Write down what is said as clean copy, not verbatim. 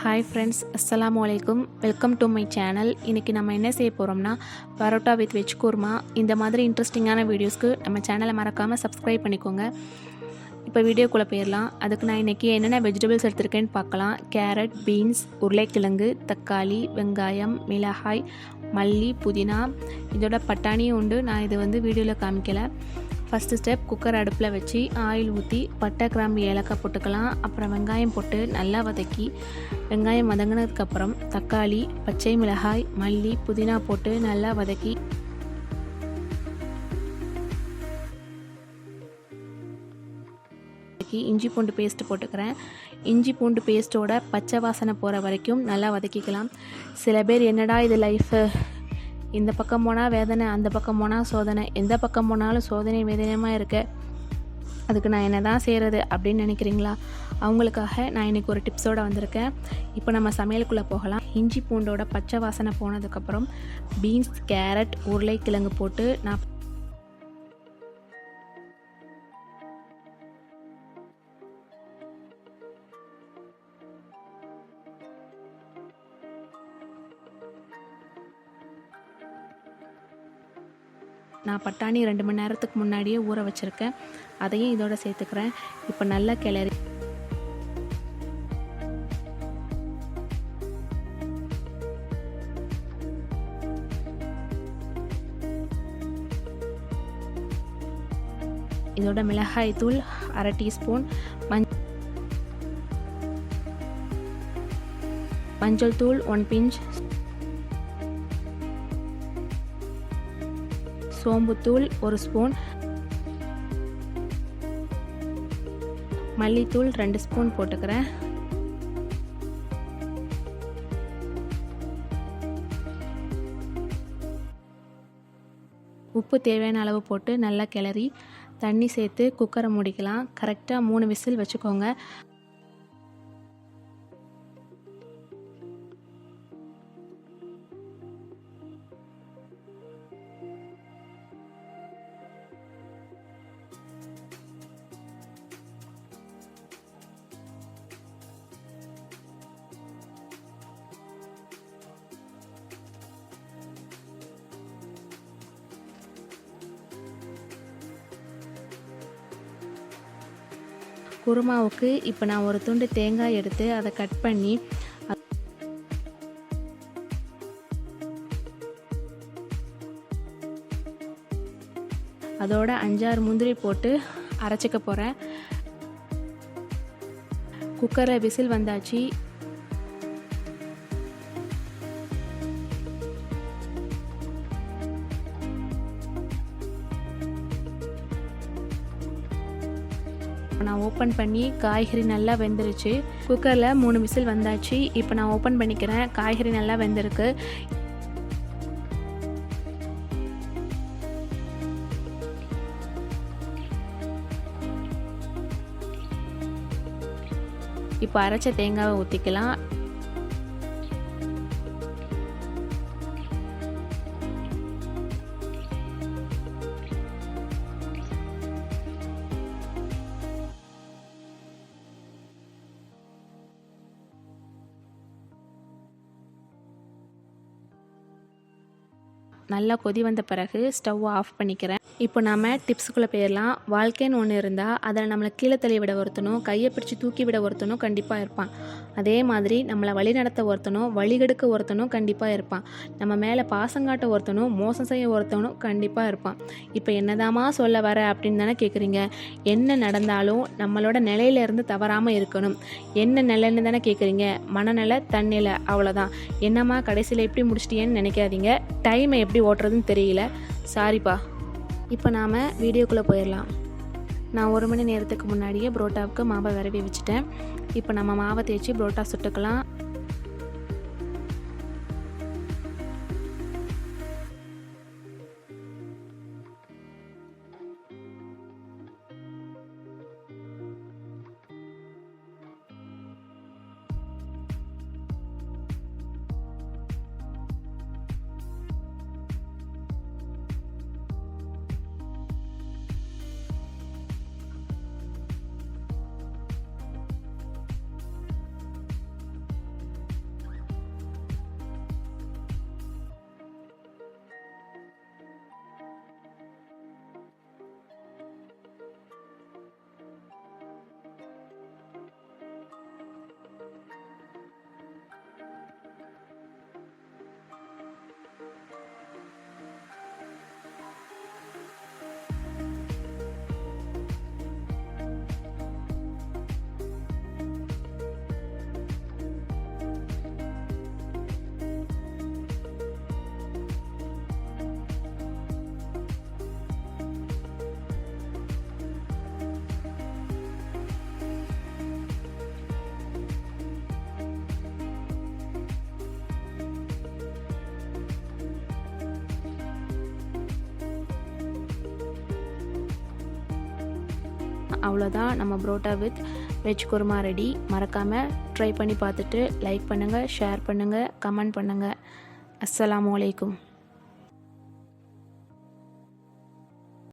Hi friends, அஸ்ஸலாமு அலைக்கும். Welcome to my channel. இன்றைக்கி நம்ம என்ன செய்ய போகிறோம்னா பரோட்டா வித் வெஜ் குருமா. இந்த மாதிரி இன்ட்ரெஸ்டிங்கான வீடியோஸ்க்கு நம்ம சேனலை மறக்காமல் சப்ஸ்கிரைப் பண்ணிக்கோங்க. இப்போ வீடியோக்குள்ளே போயிடலாம். அதுக்கு நான் இன்றைக்கி என்னென்ன வெஜிடபிள்ஸ் எடுத்திருக்கேன்னு பார்க்கலாம். கேரட், பீன்ஸ், உருளைக்கிழங்கு, தக்காளி, வெங்காயம், மிளகாய், மல்லி, புதினா, இதோட பட்டாணியும் உண்டு. நான் இது வீடியோவில் காமிக்கலை. ஃபஸ்ட்டு ஸ்டெப், குக்கர் அடுப்பில் வச்சு ஆயில் ஊற்றி பட்டை, கிராம்பு, ஏலக்காய் போட்டுக்கலாம். அப்புறம் வெங்காயம் போட்டு நல்லா வதக்கி, வெங்காயம் வதங்கினதுக்கப்புறம் தக்காளி, பச்சை மிளகாய், மல்லி, புதினா போட்டு நல்லா வதக்கி இஞ்சி பூண்டு பேஸ்ட்டு போட்டுக்கிறேன். இஞ்சி பூண்டு பேஸ்ட்டோட பச்சை வாசனை போகிற வரைக்கும் நல்லா வதக்கிக்கலாம். சில பேர் என்னடா இது லைஃபு, இந்த பக்கம் போனால் வேதனை, அந்த பக்கம் போனால் சோதனை, எந்த பக்கம் போனாலும் சோதனை வேதனையமாக இருக்க, அதுக்கு நான் என்ன தான் செய்கிறது அப்படின்னு நினைக்கிறீங்களா? அவங்களுக்காக நான் இன்றைக்கி ஒரு டிப்ஸோடு வந்திருக்கேன். இப்போ நம்ம சமையலுக்குள்ளே போகலாம். இஞ்சி பூண்டோட பச்சை வாசனை போனதுக்கப்புறம் பீன்ஸ், கேரட், உருளைக்கிழங்கு போட்டு நான் பட்டாணி 2 மணி நேரத்துக்கு முன்னாடியே ஊற வச்சுருக்கேன். அதையும் இதோட சேர்த்துக்கிறேன். இப்போ நல்லா கிளறி இதோட மிளகாய் தூள் 1/2 டீஸ்பூன், மஞ்சள் தூள் 1 பிஞ்ச், சோம்புத்தூள் 1 ஸ்பூன், மல்லித்தூள் 2 ஸ்பூன் போட்டுக்கிறேன். உப்பு தேவையான அளவு போட்டு நல்லா கிளறி தண்ணி சேர்த்து குக்கரை மூடிக்கலாம். கரெக்டாக 3 விசில் வச்சுக்கோங்க. குருமாவுக்கு இப்போ நான் ஒரு துண்டு தேங்காய் எடுத்து அதை கட் பண்ணி அதோட 5-6 முந்திரி போட்டு அரைச்சிக்க போகிறேன். குக்கரை விசில் வந்தாச்சு. நான் ஓப்பன் பண்ணி காய்கறி நல்லா வெந்துருச்சு. குக்கரில் 3 விசில் வந்தாச்சு. இப்போ நான் ஓப்பன் பண்ணிக்கிறேன். காய்கறி நல்லா வெந்திருக்கு. இப்போ அரைச்ச தேங்காவை ஊற்றிக்கலாம். நல்லா கொதி வந்த பிறகு ஸ்டவ் ஆஃப் பண்ணிக்கிறேன். இப்போ நாம் டிப்ஸுக்குள்ளே போயிடலாம். வாழ்க்கைன்னு ஒன்று இருந்தால் அதில் நம்மளை கீழே தள்ளி விட ஒருத்தனும், கையை பிடிச்சி தூக்கி விட ஒருத்தனும் கண்டிப்பாக இருப்பான். அதே மாதிரி நம்மளை வழி நடத்த ஒருத்தனும், வழிகெடுக்க ஒருத்தனும் கண்டிப்பாக இருப்பான். நம்ம மேலே பாசங்காட்ட ஒருத்தனும், மோசம் செய்ய ஒருத்தனும் கண்டிப்பாக இருப்பான். இப்போ என்னதாம்மா சொல்ல வர அப்படின்னு தானே கேட்குறீங்க. என்ன நடந்தாலும் நம்மளோட நிலையிலேருந்து தவறாமல் இருக்கணும். என்ன நிலைன்னு தானே கேட்குறீங்க. மனநிலை, தன்னிலை, அவ்வளோதான். என்னம்மா கடைசியில் எப்படி முடிச்சிட்டியேன்னு நினைக்காதீங்க. டைமை எப்படி ஓட்டுறதுன்னு தெரியல, சாரிப்பா. இப்போ நாம் வீடியோக்குள்ளே போயிடலாம். நான் 1 மணி நேரத்துக்கு முன்னாடியே புரோட்டாவுக்கு மாவை விரவி வச்சுட்டேன். இப்போ நம்ம மாவை தேய்ச்சி புரோட்டா சுட்டுக்கலாம். அவ்வளோதான், நம்ம parotta with veg kurma ready. மறக்காமல் ட்ரை பண்ணி பார்த்துட்டு லைக் பண்ணுங்கள், ஷேர் பண்ணுங்கள், கமெண்ட் பண்ணுங்கள். அஸ்ஸலாமு அலைக்கும்.